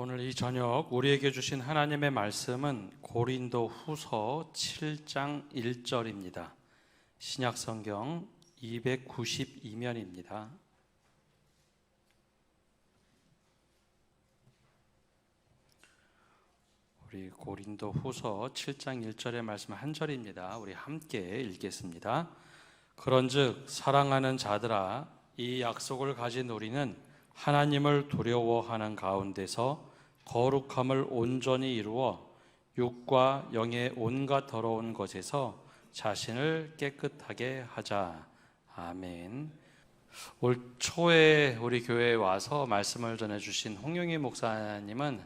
오늘 이 저녁 우리에게 주신 하나님의 말씀은 고린도 후서 7장 1절입니다. 신약성경 292면입니다. 우리 고린도 후서 7장 1절의 말씀 한 절입니다. 우리 함께 읽겠습니다. 그런즉 사랑하는 자들아, 이 약속을 가진 우리는 하나님을 두려워하는 가운데서 거룩함을 온전히 이루어 육과 영의 온갖 더러운 것에서 자신을 깨끗하게 하자. 아멘. 올 초에 우리 교회에 와서 말씀을 전해주신 홍용희 목사님은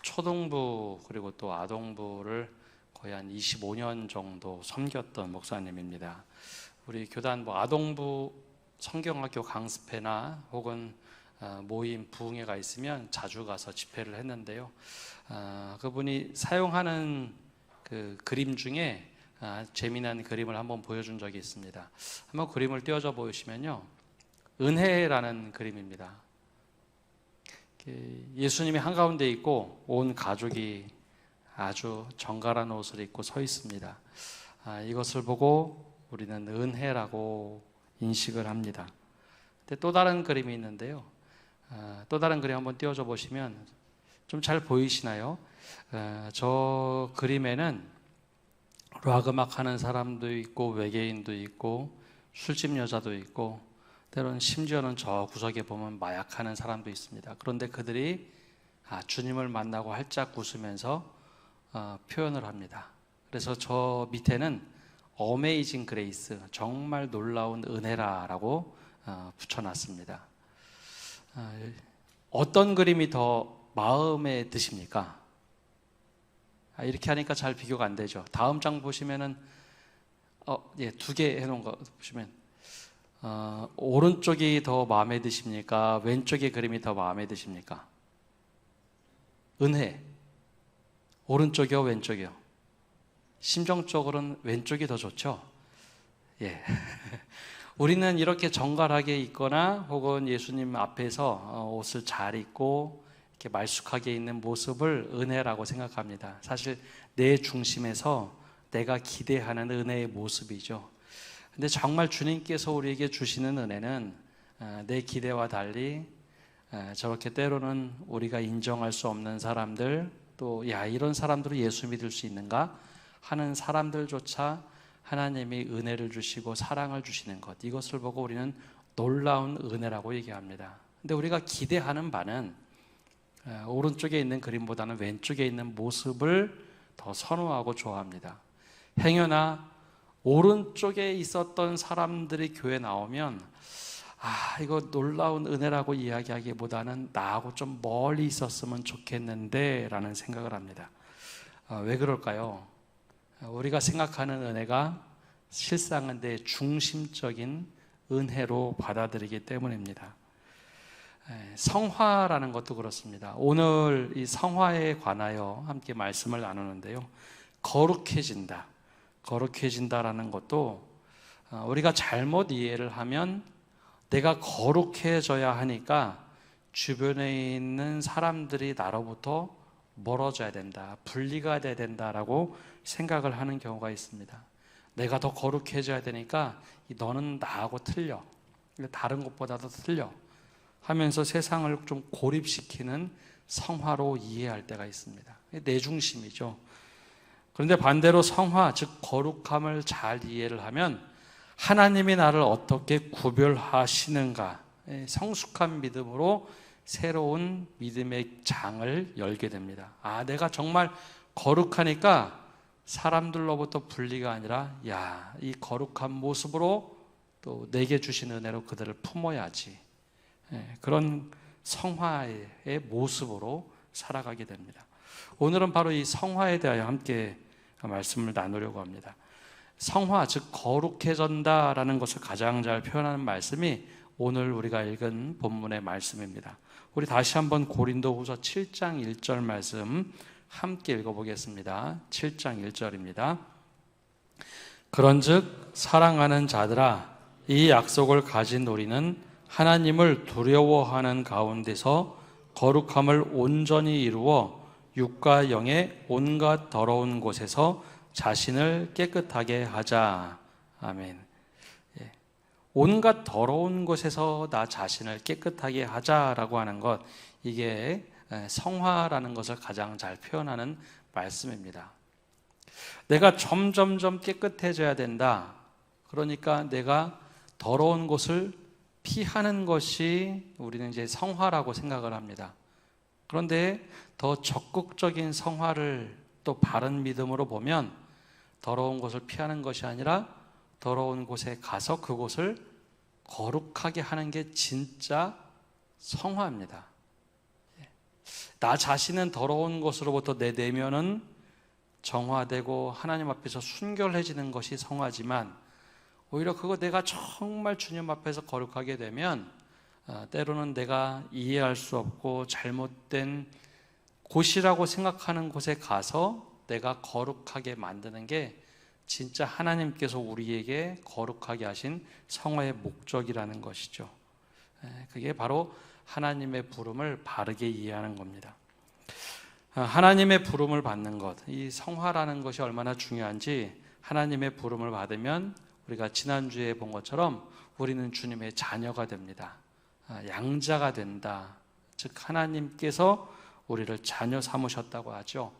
초등부 그리고 또 아동부를 거의 한 25년 정도 섬겼던 목사님입니다. 우리 교단 아동부 성경학교 강습회나 혹은 모임 부흥회가 있으면 자주 가서 집회를 했는데요. 그분이 사용하는 그 그림 중에 재미난 그림을 한번 보여준 적이 있습니다. 한번 그림을 띄워줘 보시면요, 은혜라는 그림입니다. 예수님이 한가운데 있고 온 가족이 아주 정갈한 옷을 입고 서 있습니다. 이것을 보고 우리는 은혜라고 인식을 합니다. 근데 또 다른 그림이 있는데요. 또 다른 그림 한번 띄워줘 보시면 좀 잘 보이시나요? 저 그림에는 락 음악 하는 사람도 있고 외계인도 있고 술집 여자도 있고 때로는 심지어는 저 구석에 보면 마약하는 사람도 있습니다. 그런데 그들이 주님을 만나고 활짝 웃으면서 표현을 합니다. 그래서 저 밑에는 어메이징 그레이스, 정말 놀라운 은혜라라고 붙여놨습니다. 어떤 그림이 더 마음에 드십니까? 이렇게 하니까 잘 비교가 안 되죠. 다음 장 보시면은 두 개 해놓은 거 보시면 오른쪽이 더 마음에 드십니까? 왼쪽의 그림이 더 마음에 드십니까? 은혜. 오른쪽이요, 왼쪽이요? 심정적으로는 왼쪽이 더 좋죠. 예. 우리는 이렇게 정갈하게 입거나 혹은 예수님 앞에서 옷을 잘 입고 이렇게 말쑥하게 있는 모습을 은혜라고 생각합니다. 사실 내 중심에서 내가 기대하는 은혜의 모습이죠. 근데 정말 주님께서 우리에게 주시는 은혜는 내 기대와 달리 저렇게 때로는 우리가 인정할 수 없는 사람들, 또 이런 사람들은 예수 믿을 수 있는가 하는 사람들조차 하나님이 은혜를 주시고 사랑을 주시는 것, 이것을 보고 우리는 놀라운 은혜라고 얘기합니다. 근데 우리가 기대하는 바는 오른쪽에 있는 그림보다는 왼쪽에 있는 모습을 더 선호하고 좋아합니다. 행여나 오른쪽에 있었던 사람들이 교회 나오면 이거 놀라운 은혜라고 이야기하기보다는 나하고 좀 멀리 있었으면 좋겠는데 라는 생각을 합니다. 왜 그럴까요? 우리가 생각하는 은혜가 실상은 내 중심적인 은혜로 받아들이기 때문입니다. 성화라는 것도 그렇습니다. 오늘 이 성화에 관하여 함께 말씀을 나누는데요. 거룩해진다라는 것도 우리가 잘못 이해를 하면 내가 거룩해져야 하니까 주변에 있는 사람들이 나로부터 멀어져야 된다, 분리가 돼야 된다라고 생각을 하는 경우가 있습니다. 내가 더 거룩해져야 되니까 너는 나하고 틀려, 다른 것보다도 틀려 하면서 세상을 좀 고립시키는 성화로 이해할 때가 있습니다. 내 중심이죠. 그런데 반대로 성화, 즉 거룩함을 잘 이해를 하면 하나님이 나를 어떻게 구별하시는가, 성숙한 믿음으로 새로운 믿음의 장을 열게 됩니다. 내가 정말 거룩하니까 사람들로부터 분리가 아니라 이 거룩한 모습으로 또 내게 주신 은혜로 그들을 품어야지, 그런 성화의 모습으로 살아가게 됩니다. 오늘은 바로 이 성화에 대하여 함께 말씀을 나누려고 합니다. 성화, 즉 거룩해진다라는 것을 가장 잘 표현하는 말씀이 오늘 우리가 읽은 본문의 말씀입니다. 우리 다시 한번 고린도후서 7장 1절 말씀 함께 읽어보겠습니다. 7장 1절입니다. 그런즉 사랑하는 자들아, 이 약속을 가진 우리는 하나님을 두려워하는 가운데서 거룩함을 온전히 이루어 육과 영의 온갖 더러운 곳에서 자신을 깨끗하게 하자. 아멘. 예. 온갖 더러운 곳에서 나 자신을 깨끗하게 하자라고 하는 것, 이게 성화라는 것을 가장 잘 표현하는 말씀입니다. 내가 점점점 깨끗해져야 된다. 그러니까 내가 더러운 곳을 피하는 것이 우리는 이제 성화라고 생각을 합니다. 그런데 더 적극적인 성화를 또 바른 믿음으로 보면 더러운 곳을 피하는 것이 아니라 더러운 곳에 가서 그곳을 거룩하게 하는 게 진짜 성화입니다. 나 자신은 더러운 것으로부터 내 내면은 정화되고 하나님 앞에서 순결해지는 것이 성화지만, 오히려 그거 내가 정말 주님 앞에서 거룩하게 되면 때로는 내가 이해할 수 없고 잘못된 곳이라고 생각하는 곳에 가서 내가 거룩하게 만드는 게 진짜 하나님께서 우리에게 거룩하게 하신 성화의 목적이라는 것이죠. 그게 바로 하나님의 부름을 바르게 이해하는 겁니다. 하나님의 부름을 받는 것, 이 성화라는 것이 얼마나 중요한지, 하나님의 부름을 받으면 우리가 지난주에 본 것처럼 우리는 주님의 자녀가 됩니다. 양자가 된다. 즉 하나님께서 우리를 자녀 삼으셨다고 하죠.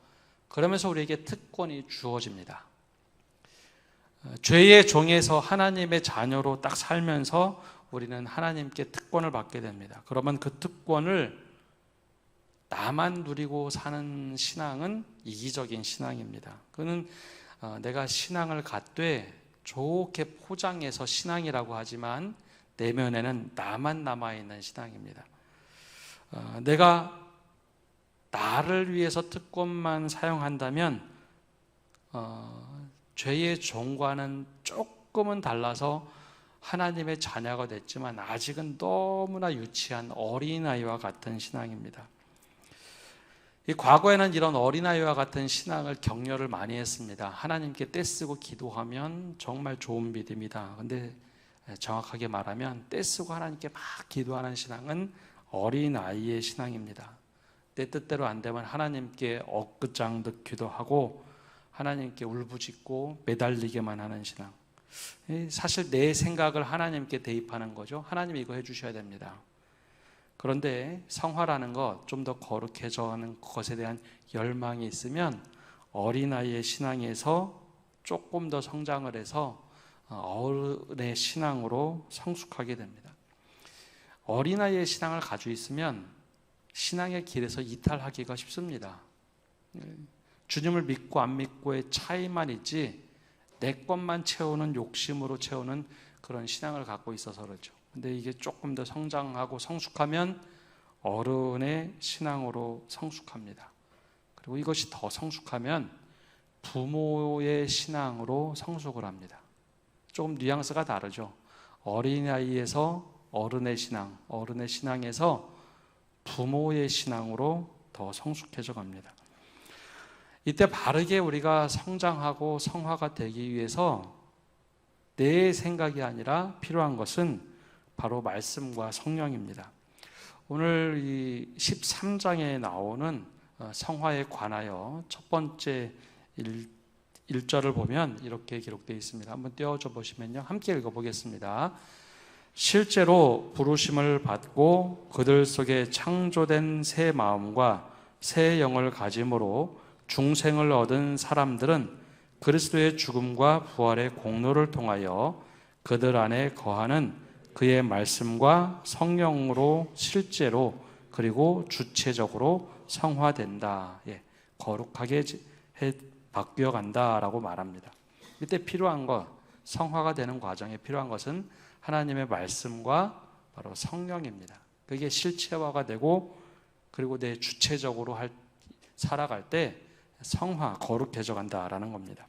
그러면서 우리에게 특권이 주어집니다. 죄의 종에서 하나님의 자녀로 딱 살면서 우리는 하나님께 특권을 받게 됩니다. 그러면 그 특권을 나만 누리고 사는 신앙은 이기적인 신앙입니다. 그는 내가 신앙을 갖되 좋게 포장해서 신앙이라고 하지만 내면에는 나만 남아있는 신앙입니다. 내가 나를 위해서 특권만 사용한다면 죄의 종과는 조금은 달라서 하나님의 자녀가 됐지만 아직은 너무나 유치한 어린아이와 같은 신앙입니다. 이 과거에는 이런 어린아이와 같은 신앙을 격려를 많이 했습니다. 하나님께 떼쓰고 기도하면 정말 좋은 믿음이다. 그런데 정확하게 말하면 떼쓰고 하나님께 막 기도하는 신앙은 어린아이의 신앙입니다. 내 뜻대로 안 되면 하나님께 엊그장득 기도하고 하나님께 울부짖고 매달리게만 하는 신앙. 사실 내 생각을 하나님께 대입하는 거죠. 하나님 이거 해주셔야 됩니다. 그런데 성화라는 것, 좀 더 거룩해져 하는 것에 대한 열망이 있으면 어린아이의 신앙에서 조금 더 성장을 해서 어른의 신앙으로 성숙하게 됩니다. 어린아이의 신앙을 가지고 있으면 신앙의 길에서 이탈하기가 쉽습니다. 주님을 믿고 안 믿고의 차이만 있지 내 것만 채우는 욕심으로 채우는 그런 신앙을 갖고 있어서 그렇죠. 근데 이게 조금 더 성장하고 성숙하면 어른의 신앙으로 성숙합니다. 그리고 이것이 더 성숙하면 부모의 신앙으로 성숙을 합니다. 조금 뉘앙스가 다르죠. 어린아이에서 어른의 신앙, 어른의 신앙에서 부모의 신앙으로 더 성숙해져 갑니다. 이때 바르게 우리가 성장하고 성화가 되기 위해서 내 생각이 아니라 필요한 것은 바로 말씀과 성령입니다. 오늘 이 13장에 나오는 성화에 관하여 첫 번째 1절을 보면 이렇게 기록되어 있습니다. 한번 띄워줘 보시면요. 함께 읽어보겠습니다. 실제로 부르심을 받고 그들 속에 창조된 새 마음과 새 영을 가짐으로 중생을 얻은 사람들은 그리스도의 죽음과 부활의 공로를 통하여 그들 안에 거하는 그의 말씀과 성령으로 실제로 그리고 주체적으로 성화된다. 거룩하게 바뀌어간다라고 말합니다. 이때 필요한 것, 성화가 되는 과정에 필요한 것은 하나님의 말씀과 바로 성령입니다. 그게 실체화가 되고 그리고 내 주체적으로 살아갈 때 성화, 거룩해져 간다라는 겁니다.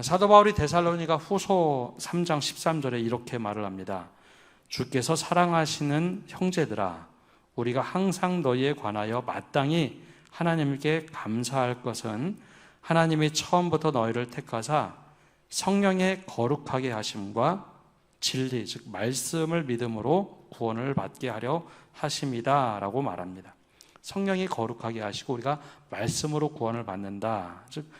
사도 바울이 데살로니가 후서 3장 13절에 이렇게 말을 합니다. 주께서 사랑하시는 형제들아, 우리가 항상 너희에 관하여 마땅히 하나님께 감사할 것은 하나님이 처음부터 너희를 택하사 성령의 거룩하게 하심과 진리, 즉 말씀을 믿음으로 구원을 받게 하려 하심이다 라고 말합니다. 성령이 거룩하게 하시고 우리가 말씀으로 구원을 받는다. 즉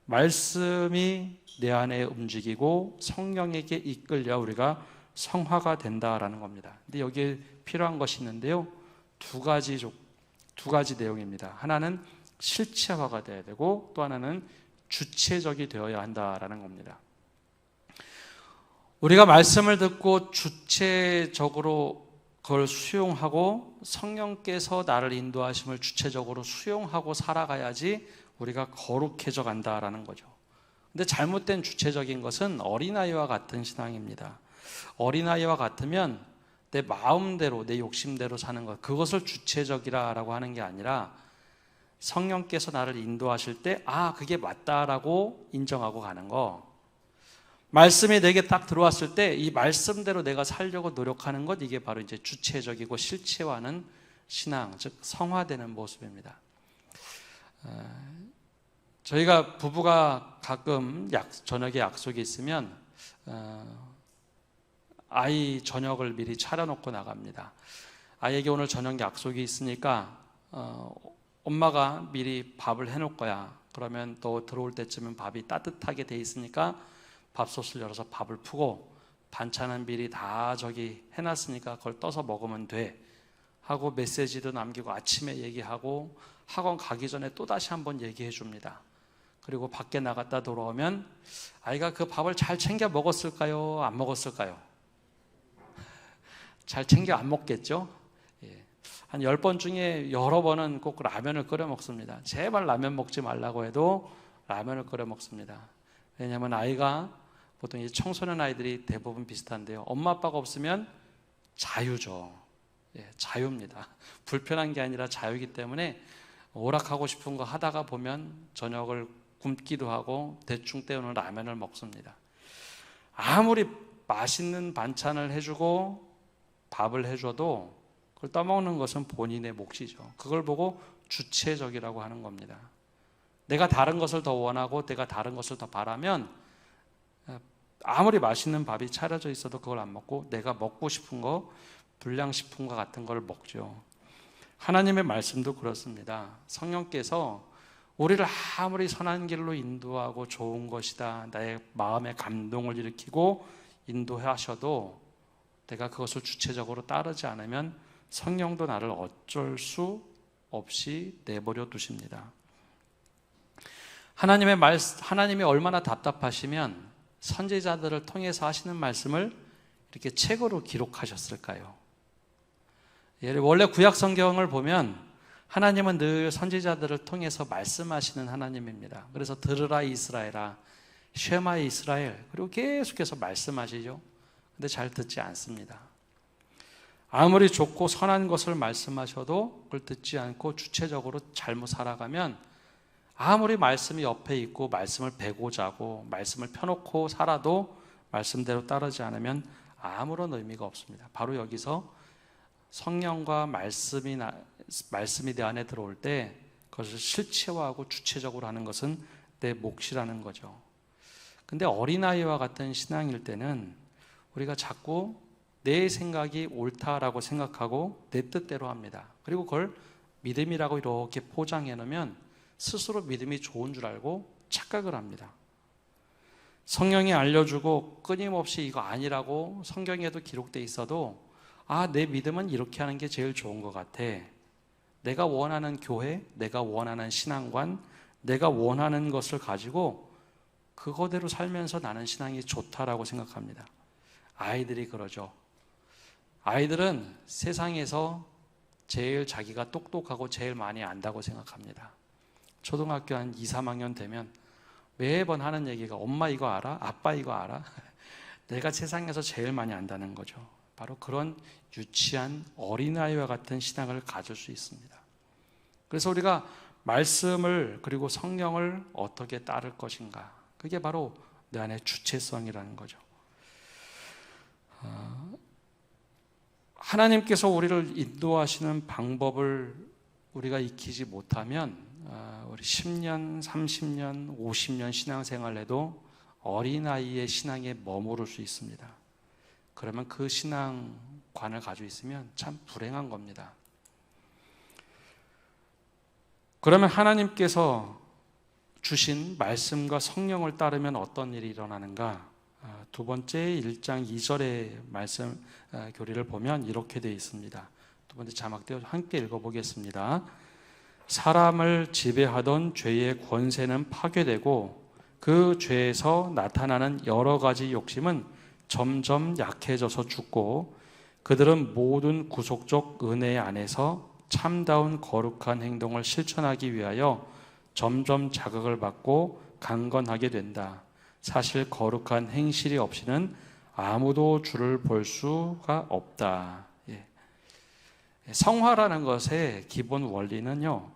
말씀이 내 안에 움직이고 성령에게 이끌려 우리가 성화가 된다라는 겁니다. 근데 여기에 필요한 것이 있는데요. 두 가지 내용입니다. 하나는 실체화가 돼야 되고 또 하나는 주체적이 되어야 한다라는 겁니다. 우리가 말씀을 듣고 주체적으로 그걸 수용하고 성령께서 나를 인도하심을 주체적으로 수용하고 살아가야지 우리가 거룩해져 간다라는 거죠. 근데 잘못된 주체적인 것은 어린아이와 같은 신앙입니다. 어린아이와 같으면 내 마음대로 내 욕심대로 사는 것, 그것을 주체적이라고 하는 게 아니라 성령께서 나를 인도하실 때 그게 맞다라고 인정하고 가는 거, 말씀이 내게 딱 들어왔을 때 이 말씀대로 내가 살려고 노력하는 것, 이게 바로 이제 주체적이고 실체화하는 신앙, 즉 성화되는 모습입니다. 저희가 부부가 가끔 저녁에 약속이 있으면 아이 저녁을 미리 차려놓고 나갑니다. 아이에게 오늘 저녁 약속이 있으니까 엄마가 미리 밥을 해놓을 거야. 그러면 또 들어올 때쯤은 밥이 따뜻하게 돼 있으니까 밥솥을 열어서 밥을 푸고 반찬은 미리 다 저기 해놨으니까 그걸 떠서 먹으면 돼 하고 메시지도 남기고 아침에 얘기하고 학원 가기 전에 또다시 한번 얘기해 줍니다. 그리고 밖에 나갔다 돌아오면 아이가 그 밥을 잘 챙겨 먹었을까요? 안 먹었을까요? 잘 챙겨 안 먹겠죠? 한 10번 중에 여러 번은 꼭 라면을 끓여 먹습니다. 제발 라면 먹지 말라고 해도 라면을 끓여 먹습니다. 왜냐하면 아이가 보통 이 청소년 아이들이 대부분 비슷한데요. 엄마 아빠가 없으면 자유죠. 자유입니다. 불편한 게 아니라 자유이기 때문에 오락하고 싶은 거 하다가 보면 저녁을 굶기도 하고 대충 때우는 라면을 먹습니다. 아무리 맛있는 반찬을 해주고 밥을 해줘도 그걸 떠먹는 것은 본인의 몫이죠. 그걸 보고 주체적이라고 하는 겁니다. 내가 다른 것을 더 원하고 내가 다른 것을 더 바라면 아무리 맛있는 밥이 차려져 있어도 그걸 안 먹고 내가 먹고 싶은 거, 불량식품과 같은 걸 먹죠. 하나님의 말씀도 그렇습니다. 성령께서 우리를 아무리 선한 길로 인도하고 좋은 것이다, 나의 마음에 감동을 일으키고 인도하셔도 내가 그것을 주체적으로 따르지 않으면 성령도 나를 어쩔 수 없이 내버려 두십니다. 하나님이 얼마나 답답하시면 선지자들을 통해서 하시는 말씀을 이렇게 책으로 기록하셨을까요? 원래 구약 성경을 보면 하나님은 늘 선지자들을 통해서 말씀하시는 하나님입니다. 그래서 들으라 이스라엘아, 쉐마 이스라엘, 그리고 계속해서 말씀하시죠. 근데 잘 듣지 않습니다. 아무리 좋고 선한 것을 말씀하셔도 그걸 듣지 않고 주체적으로 잘못 살아가면 아무리 말씀이 옆에 있고 말씀을 베고자 하고 말씀을 펴놓고 살아도 말씀대로 따르지 않으면 아무런 의미가 없습니다. 바로 여기서 성령과 말씀이 내 안에 들어올 때 그것을 실체화하고 주체적으로 하는 것은 내 몫이라는 거죠. 근데 어린아이와 같은 신앙일 때는 우리가 자꾸 내 생각이 옳다라고 생각하고 내 뜻대로 합니다. 그리고 그걸 믿음이라고 이렇게 포장해 놓으면 스스로 믿음이 좋은 줄 알고 착각을 합니다. 성령이 알려주고 끊임없이 이거 아니라고 성경에도 기록되어 있어도 내 믿음은 이렇게 하는 게 제일 좋은 것 같아. 내가 원하는 교회, 내가 원하는 신앙관, 내가 원하는 것을 가지고 그거대로 살면서 나는 신앙이 좋다라고 생각합니다. 아이들이 그러죠. 아이들은 세상에서 제일 자기가 똑똑하고 제일 많이 안다고 생각합니다. 초등학교 한 2, 3학년 되면 매번 하는 얘기가 엄마 이거 알아? 아빠 이거 알아? 내가 세상에서 제일 많이 안다는 거죠. 바로 그런 유치한 어린아이와 같은 신앙을 가질 수 있습니다. 그래서 우리가 말씀을 그리고 성령을 어떻게 따를 것인가, 그게 바로 내 안의 주체성이라는 거죠. 하나님께서 우리를 인도하시는 방법을 우리가 익히지 못하면 우리 10년, 30년, 50년 신앙생활 해도 어린아이의 신앙에 머무를 수 있습니다. 그러면 그 신앙관을 가지고 있으면 참 불행한 겁니다. 그러면 하나님께서 주신 말씀과 성령을 따르면 어떤 일이 일어나는가? 두 번째 1장 2절의 말씀 교리를 보면 이렇게 되어 있습니다. 두 번째 자막대로 함께 읽어보겠습니다. 사람을 지배하던 죄의 권세는 파괴되고 그 죄에서 나타나는 여러 가지 욕심은 점점 약해져서 죽고 그들은 모든 구속적 은혜 안에서 참다운 거룩한 행동을 실천하기 위하여 점점 자극을 받고 강건하게 된다. 사실 거룩한 행실이 없이는 아무도 주를 볼 수가 없다. 성화라는 것의 기본 원리는요,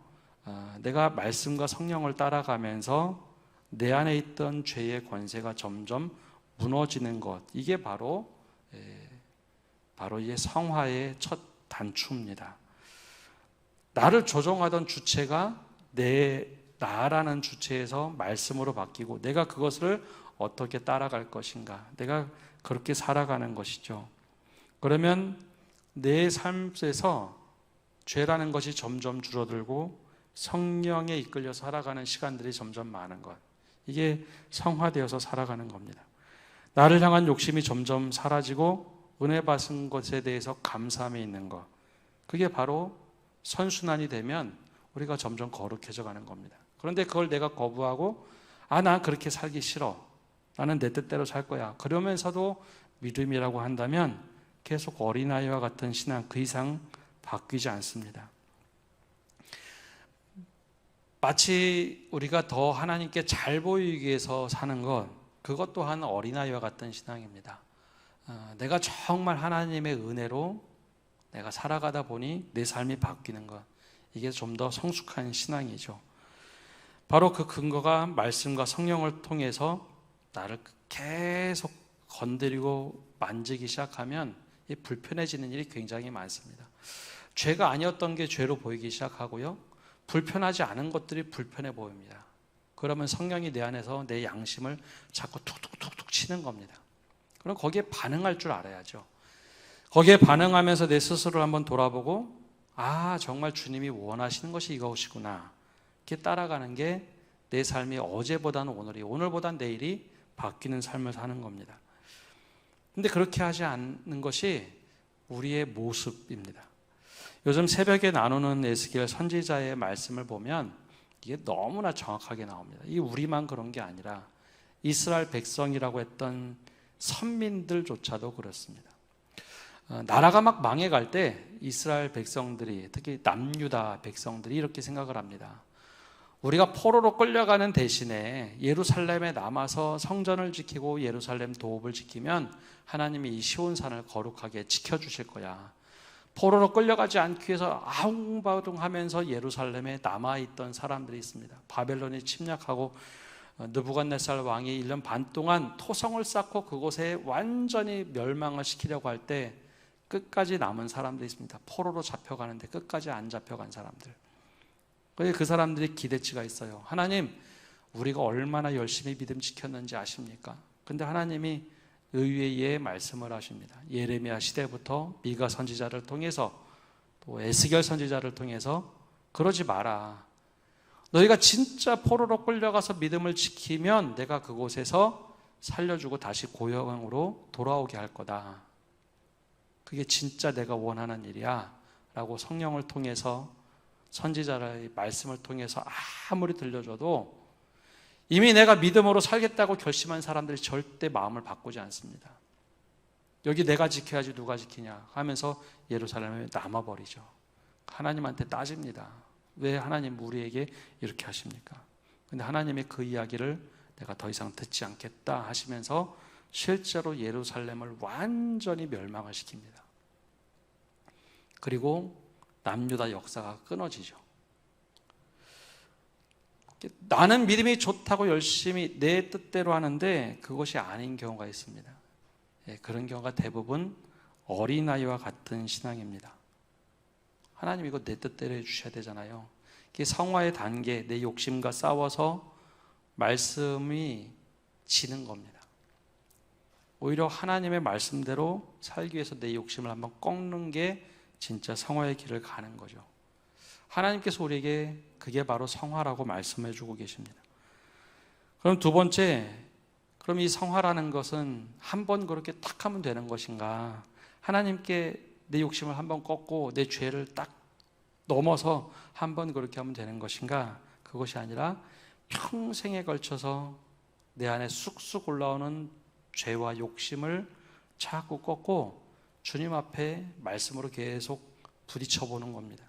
내가 말씀과 성령을 따라가면서 내 안에 있던 죄의 권세가 점점 무너지는 것, 이게 바로 이 성화의 첫 단추입니다. 나를 조종하던 주체가 나라는 주체에서 말씀으로 바뀌고 내가 그것을 어떻게 따라갈 것인가, 내가 그렇게 살아가는 것이죠. 그러면 내 삶에서 죄라는 것이 점점 줄어들고 성령에 이끌려 살아가는 시간들이 점점 많은 것, 이게 성화되어서 살아가는 겁니다. 나를 향한 욕심이 점점 사라지고 은혜 받은 것에 대해서 감사함이 있는 것, 그게 바로 선순환이 되면 우리가 점점 거룩해져 가는 겁니다. 그런데 그걸 내가 거부하고 난 그렇게 살기 싫어, 나는 내 뜻대로 살 거야, 그러면서도 믿음이라고 한다면 계속 어린아이와 같은 신앙, 그 이상 바뀌지 않습니다. 마치 우리가 더 하나님께 잘 보이기 위해서 사는 것, 그것 또한 어린아이와 같은 신앙입니다. 내가 정말 하나님의 은혜로 내가 살아가다 보니 내 삶이 바뀌는 것, 이게 좀 더 성숙한 신앙이죠. 바로 그 근거가 말씀과 성령을 통해서 나를 계속 건드리고 만지기 시작하면 불편해지는 일이 굉장히 많습니다. 죄가 아니었던 게 죄로 보이기 시작하고요, 불편하지 않은 것들이 불편해 보입니다. 그러면 성령이 내 안에서 내 양심을 자꾸 툭툭툭툭 치는 겁니다. 그럼 거기에 반응할 줄 알아야죠. 거기에 반응하면서 내 스스로를 한번 돌아보고 정말 주님이 원하시는 것이 이것이구나, 이렇게 따라가는 게 내 삶이 어제보다는 오늘이, 오늘보다는 내일이 바뀌는 삶을 사는 겁니다. 근데 그렇게 하지 않는 것이 우리의 모습입니다. 요즘 새벽에 나누는 에스겔 선지자의 말씀을 보면 이게 너무나 정확하게 나옵니다. 이게 우리만 그런 게 아니라 이스라엘 백성이라고 했던 선민들조차도 그렇습니다. 나라가 막 망해갈 때 이스라엘 백성들이, 특히 남유다 백성들이 이렇게 생각을 합니다. 우리가 포로로 끌려가는 대신에 예루살렘에 남아서 성전을 지키고 예루살렘 도읍을 지키면 하나님이 이 시온산을 거룩하게 지켜주실 거야. 포로로 끌려가지 않기 위해서 아웅바웅하면서 예루살렘에 남아있던 사람들이 있습니다. 바벨론이 침략하고 느부갓네살 왕이 1년 반 동안 토성을 쌓고 그곳에 완전히 멸망을 시키려고 할 때 끝까지 남은 사람들이 있습니다. 포로로 잡혀가는데 끝까지 안 잡혀간 사람들. 그 사람들이 기대치가 있어요. 하나님, 우리가 얼마나 열심히 믿음 지켰는지 아십니까? 근데 하나님이 의외의 말씀을 하십니다. 예레미야 시대부터 미가 선지자를 통해서 또 에스겔 선지자를 통해서 그러지 마라. 너희가 진짜 포로로 끌려가서 믿음을 지키면 내가 그곳에서 살려주고 다시 고향으로 돌아오게 할 거다. 그게 진짜 내가 원하는 일이야 라고 성령을 통해서, 선지자의 말씀을 통해서 아무리 들려줘도 이미 내가 믿음으로 살겠다고 결심한 사람들이 절대 마음을 바꾸지 않습니다. 여기 내가 지켜야지 누가 지키냐 하면서 예루살렘에 남아버리죠. 하나님한테 따집니다. 왜 하나님 우리에게 이렇게 하십니까? 근데 하나님의 그 이야기를 내가 더 이상 듣지 않겠다 하시면서 실제로 예루살렘을 완전히 멸망을 시킵니다. 그리고 남유다 역사가 끊어지죠. 나는 믿음이 좋다고 열심히 내 뜻대로 하는데 그것이 아닌 경우가 있습니다. 그런 경우가 대부분 어린아이와 같은 신앙입니다. 하나님 이거 내 뜻대로 해주셔야 되잖아요. 이게 성화의 단계, 내 욕심과 싸워서 말씀이 지는 겁니다. 오히려 하나님의 말씀대로 살기 위해서 내 욕심을 한번 꺾는 게 진짜 성화의 길을 가는 거죠. 하나님께서 우리에게 그게 바로 성화라고 말씀해 주고 계십니다. 그럼 두 번째, 그럼 이 성화라는 것은 한 번 그렇게 딱 하면 되는 것인가? 하나님께 내 욕심을 한 번 꺾고 내 죄를 딱 넘어서 한 번 그렇게 하면 되는 것인가? 그것이 아니라 평생에 걸쳐서 내 안에 쑥쑥 올라오는 죄와 욕심을 자꾸 꺾고 주님 앞에 말씀으로 계속 부딪혀 보는 겁니다.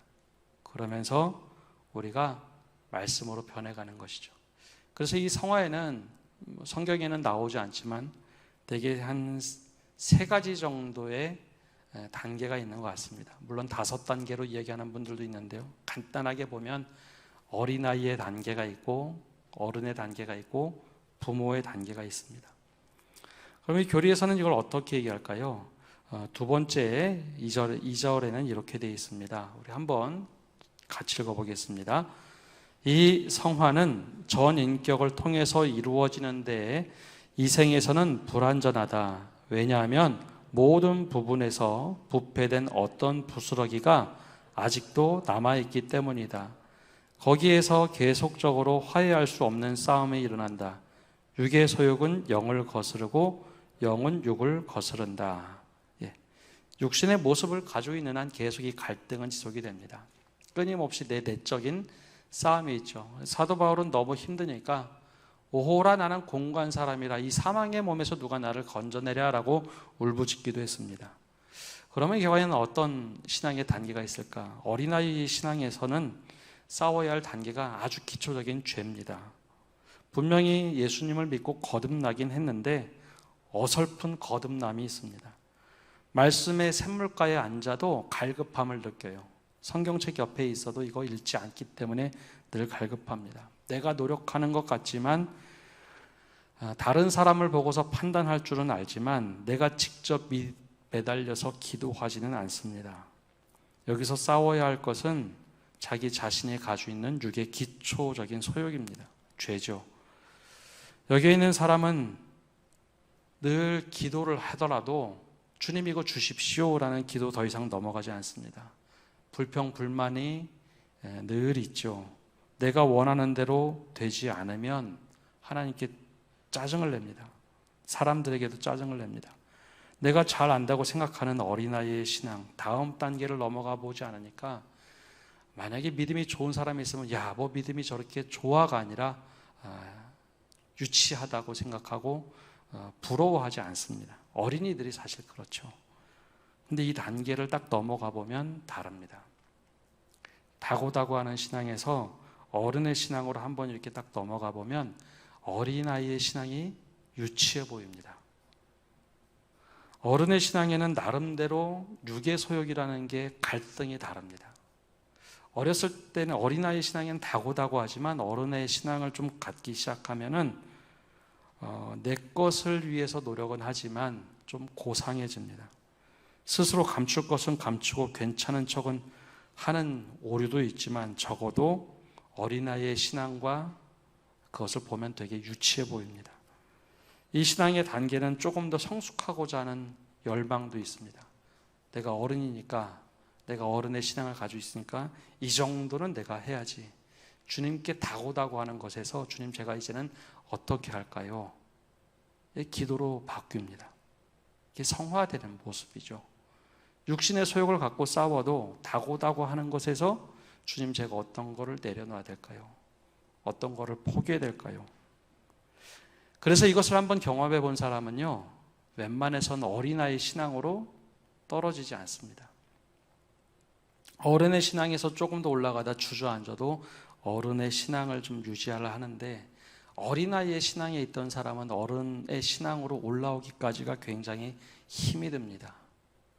그러면서 우리가 말씀으로 변해가는 것이죠. 그래서 이 성화에는 성경에는 나오지 않지만 대개 한 3가지 정도의 단계가 있는 것 같습니다. 물론 5단계로 이야기하는 분들도 있는데요. 간단하게 보면 어린아이의 단계가 있고 어른의 단계가 있고 부모의 단계가 있습니다. 그럼 이 교리에서는 이걸 어떻게 얘기할까요? 두 번째 2절에는 이렇게 되어 있습니다. 우리 한번 같이 읽어보겠습니다. 이 성화는 전 인격을 통해서 이루어지는데 이 생에서는 불완전하다. 왜냐하면 모든 부분에서 부패된 어떤 부스러기가 아직도 남아있기 때문이다. 거기에서 계속적으로 화해할 수 없는 싸움이 일어난다. 육의 소욕은 영을 거스르고 영은 육을 거스른다. 육신의 모습을 가지고 있는 한 계속 이 갈등은 지속이 됩니다. 끊임없이 내 내적인 싸움이 있죠. 사도 바울은 너무 힘드니까 오호라 나는 공고한 사람이라 이 사망의 몸에서 누가 나를 건져내랴라고 울부짖기도 했습니다. 그러면 이게 과연 어떤 신앙의 단계가 있을까? 어린아이 신앙에서는 싸워야 할 단계가 아주 기초적인 죄입니다. 분명히 예수님을 믿고 거듭나긴 했는데 어설픈 거듭남이 있습니다. 말씀의 샘물가에 앉아도 갈급함을 느껴요. 성경책 옆에 있어도 이거 읽지 않기 때문에 늘 갈급합니다. 내가 노력하는 것 같지만 다른 사람을 보고서 판단할 줄은 알지만 내가 직접 매달려서 기도하지는 않습니다. 여기서 싸워야 할 것은 자기 자신이 가지고 있는 육의 기초적인 소욕입니다. 죄죠. 여기에 있는 사람은 늘 기도를 하더라도 주님 이거 주십시오라는 기도 더 이상 넘어가지 않습니다. 불평, 불만이 늘 있죠. 내가 원하는 대로 되지 않으면 하나님께 짜증을 냅니다. 사람들에게도 짜증을 냅니다. 내가 잘 안다고 생각하는 어린아이의 신앙, 다음 단계를 넘어가 보지 않으니까 만약에 믿음이 좋은 사람이 있으면 야, 뭐 믿음이 저렇게 좋아가 아니라 유치하다고 생각하고 부러워하지 않습니다. 어린이들이 사실 그렇죠. 근데 이 단계를 딱 넘어가 보면 다릅니다. 다고다고 하는 신앙에서 어른의 신앙으로 한번 이렇게 딱 넘어가 보면 어린아이의 신앙이 유치해 보입니다. 어른의 신앙에는 나름대로 육의 소욕이라는 게 갈등이 다릅니다. 어렸을 때는 어린아이 신앙에는 다고다고 하지만 어른의 신앙을 좀 갖기 시작하면은 내 것을 위해서 노력은 하지만 좀 고상해집니다. 스스로 감출 것은 감추고 괜찮은 척은 하는 오류도 있지만 적어도 어린아이의 신앙과 그것을 보면 되게 유치해 보입니다. 이 신앙의 단계는 조금 더 성숙하고자 하는 열망도 있습니다. 내가 어른이니까, 내가 어른의 신앙을 가지고 있으니까 이 정도는 내가 해야지. 주님께 다고다고 하는 것에서 주님 제가 이제는 어떻게 할까요? 기도로 바뀝니다. 이게 성화되는 모습이죠. 육신의 소욕을 갖고 싸워도 다고다고 하는 것에서 주님 제가 어떤 거를 내려놔야 될까요? 어떤 거를 포기해야 될까요? 그래서 이것을 한번 경험해 본 사람은요, 웬만해선 어린아이 신앙으로 떨어지지 않습니다. 어른의 신앙에서 조금 더 올라가다 주저앉아도 어른의 신앙을 좀 유지하려 하는데 어린아이의 신앙에 있던 사람은 어른의 신앙으로 올라오기까지가 굉장히 힘이 듭니다.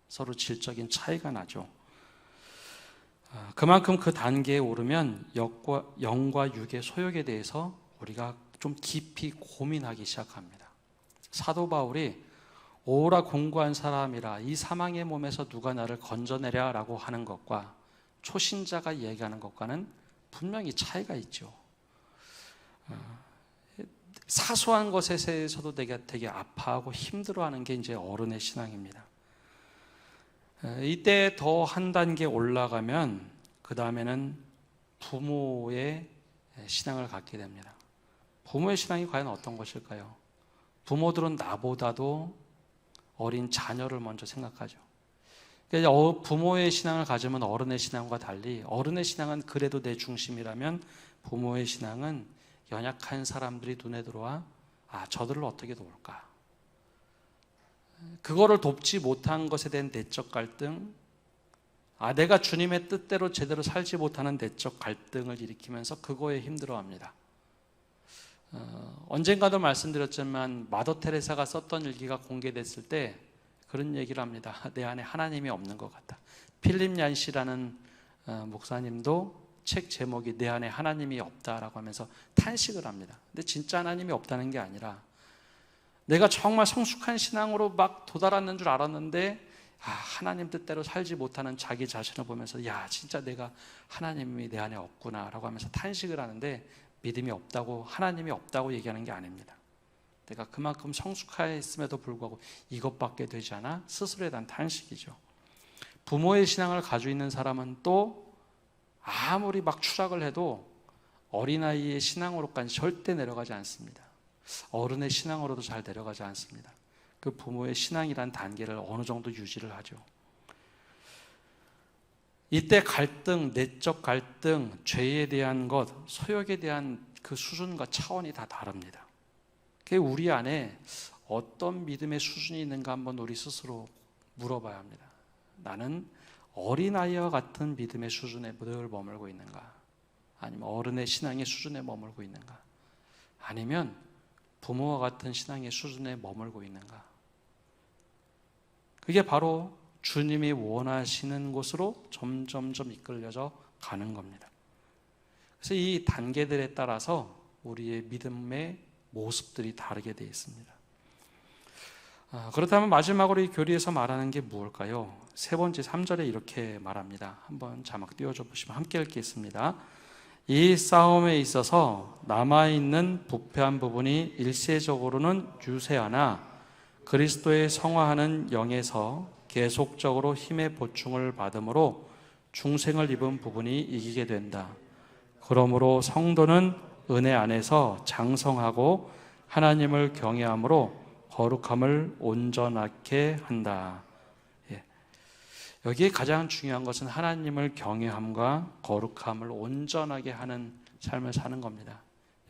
서로 질적인 차이가 나죠. 그만큼 그 단계에 오르면 영과 육의 소욕에 대해서 우리가 좀 깊이 고민하기 시작합니다. 사도 바울이 오라 공고한 사람이라 이 사망의 몸에서 누가 나를 건져내랴 라고 하는 것과 초신자가 이야기하는 것과는 분명히 차이가 있죠. 사소한 것에 대해서도 되게 아파하고 힘들어하는 게 이제 어른의 신앙입니다. 이때 더 한 단계 올라가면 그 다음에는 부모의 신앙을 갖게 됩니다. 부모의 신앙이 과연 어떤 것일까요? 부모들은 나보다도 어린 자녀를 먼저 생각하죠. 그러니까 부모의 신앙을 가지면 어른의 신앙과 달리 어른의 신앙은 그래도 내 중심이라면 부모의 신앙은 연약한 사람들이 눈에 들어와 저들을 어떻게 도울까? 그거를 돕지 못한 것에 대한 내적 갈등, 내가 주님의 뜻대로 제대로 살지 못하는 내적 갈등을 일으키면서 그거에 힘들어합니다. 언젠가도 말씀드렸지만 마더 테레사가 썼던 일기가 공개됐을 때 그런 얘기를 합니다. 내 안에 하나님이 없는 것 같다. 필립 얀시라는 목사님도 책 제목이 내 안에 하나님이 없다라고 하면서 탄식을 합니다. 근데 진짜 하나님이 없다는 게 아니라 내가 정말 성숙한 신앙으로 막 도달하는 줄 알았는데 하나님 뜻대로 살지 못하는 자기 자신을 보면서 진짜 내가 하나님이 내 안에 없구나 라고 하면서 탄식을 하는데 믿음이 없다고, 하나님이 없다고 얘기하는 게 아닙니다. 내가 그만큼 성숙했음에도 불구하고 이것밖에 되지 않아 스스로에 대한 탄식이죠. 부모의 신앙을 가지고 있는 사람은 또 아무리 막 추락을 해도 어린아이의 신앙으로까지 절대 내려가지 않습니다. 어른의 신앙으로도 잘 내려가지 않습니다. 그 부모의 신앙이란 단계를 어느 정도 유지를 하죠. 이때 갈등, 내적 갈등, 죄에 대한 것, 소욕에 대한 그 수준과 차원이 다 다릅니다. 그게 우리 안에 어떤 믿음의 수준이 있는가 한번 우리 스스로 물어봐야 합니다. 나는 어린아이와 같은 믿음의 수준에 늘 머물고 있는가? 아니면 어른의 신앙의 수준에 머물고 있는가? 아니면 부모와 같은 신앙의 수준에 머물고 있는가? 그게 바로 주님이 원하시는 곳으로 점점점 이끌려져 가는 겁니다. 그래서 이 단계들에 따라서 우리의 믿음의 모습들이 다르게 되어 있습니다. 그렇다면 마지막으로 이 교리에서 말하는 게 무엇일까요? 세 번째 3절에 이렇게 말합니다. 한번 자막 띄워줘 보시면 함께 읽겠습니다. 이 싸움에 있어서 남아있는 부패한 부분이 일시적으로는 유세하나 그리스도의 성화하는 영에서 계속적으로 힘의 보충을 받음으로 중생을 입은 부분이 이기게 된다. 그러므로 성도는 은혜 안에서 장성하고 하나님을 경외함으로 거룩함을 온전하게 한다. 여기에 가장 중요한 것은 하나님을 경외함과 거룩함을 온전하게 하는 삶을 사는 겁니다.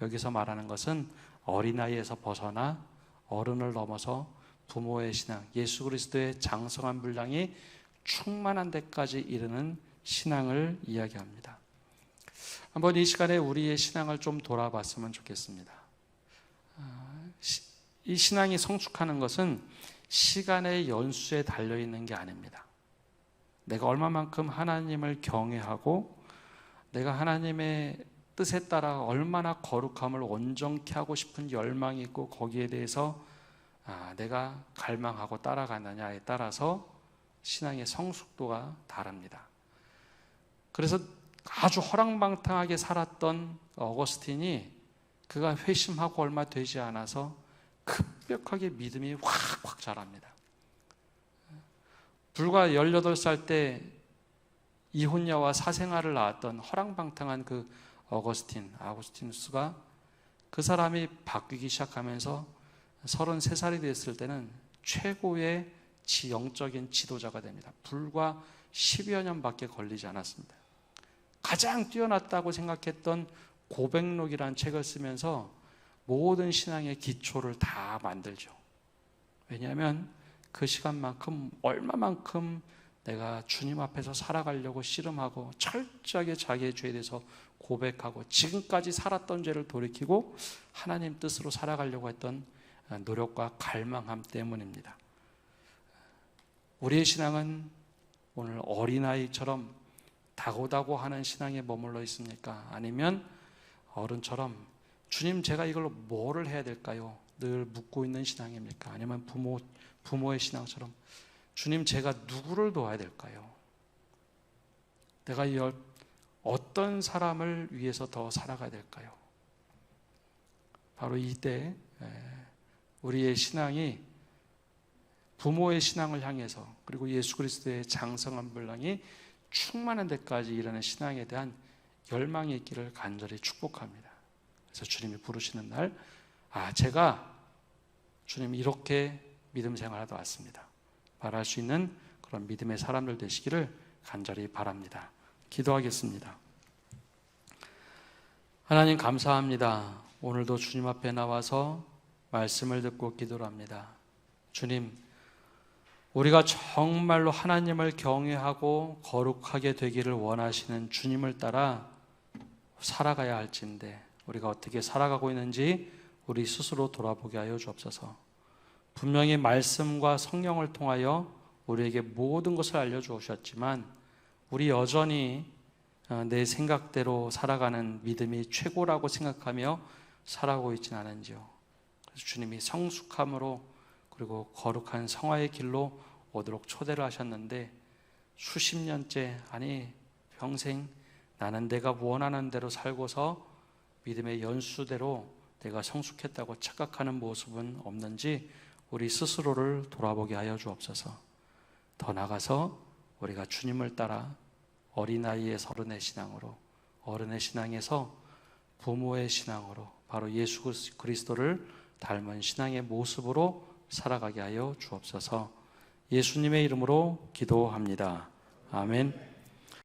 여기서 말하는 것은 어린아이에서 벗어나 어른을 넘어서 부모의 신앙, 예수 그리스도의 장성한 분량이 충만한 데까지 이르는 신앙을 이야기합니다. 한번 이 시간에 우리의 신앙을 좀 돌아봤으면 좋겠습니다. 이 신앙이 성숙하는 것은 시간의 연수에 달려있는 게 아닙니다. 내가 얼마만큼 하나님을 경외하고 내가 하나님의 뜻에 따라 얼마나 거룩함을 온전케 하고 싶은 열망이 있고 거기에 대해서 내가 갈망하고 따라가느냐에 따라서 신앙의 성숙도가 다릅니다. 그래서 아주 허랑방탕하게 살았던 어거스틴이 그가 회심하고 얼마 되지 않아서 급격하게 믿음이 확 자랍니다. 불과 18살 때 이혼녀와 사생아를 낳았던 허랑방탕한 그 아구스티누스가 그 사람이 바뀌기 시작하면서 33살이 됐을 때는 최고의 영적인 지도자가 됩니다. 불과 10여 년밖에 걸리지 않았습니다. 가장 뛰어났다고 생각했던 고백록이라는 책을 쓰면서 모든 신앙의 기초를 다 만들죠. 왜냐하면 그 시간만큼 얼마만큼 내가 주님 앞에서 살아가려고 씨름하고 철저하게 자기의 죄에 대해서 고백하고 지금까지 살았던 죄를 돌이키고 하나님 뜻으로 살아가려고 했던 노력과 갈망함 때문입니다. 우리의 신앙은 오늘 어린아이처럼 다고다고하는 신앙에 머물러 있습니까? 아니면 어른처럼 주님 제가 이걸로 뭐를 해야 될까요? 늘 묻고 있는 신앙입니까? 아니면 부모의 신앙처럼 주님 제가 누구를 도와야 될까요? 내가 어떤 사람을 위해서 더 살아가야 될까요? 바로 이때 우리의 신앙이 부모의 신앙을 향해서 그리고 예수 그리스도의 장성한 분량이 충만한 데까지 이르는 신앙에 대한 열망이 있기를 간절히 축복합니다. 그래서 주님이 부르시는 날, 제가 주님 이렇게 믿음 생활하다 왔습니다, 말할 수 있는 그런 믿음의 사람들 되시기를 간절히 바랍니다. 기도하겠습니다. 하나님 감사합니다. 오늘도 주님 앞에 나와서 말씀을 듣고 기도를 합니다. 주님, 우리가 정말로 하나님을 경외하고 거룩하게 되기를 원하시는 주님을 따라 살아가야 할진데 우리가 어떻게 살아가고 있는지 우리 스스로 돌아보게 하여 주옵소서. 분명히 말씀과 성령을 통하여 우리에게 모든 것을 알려주셨지만 우리 여전히 내 생각대로 살아가는 믿음이 최고라고 생각하며 살아가고 있지는 않은지요. 그래서 주님이 성숙함으로 그리고 거룩한 성화의 길로 오도록 초대를 하셨는데 수십 년째, 아니 평생 나는 내가 원하는 대로 살고서 믿음의 연수대로 내가 성숙했다고 착각하는 모습은 없는지 우리 스스로를 돌아보게 하여 주옵소서. 더 나아가서 우리가 주님을 따라 어린아이의 어른의 신앙으로, 어른의 신앙에서 부모의 신앙으로, 바로 예수 그리스도를 닮은 신앙의 모습으로 살아가게 하여 주옵소서. 예수님의 이름으로 기도합니다. 아멘.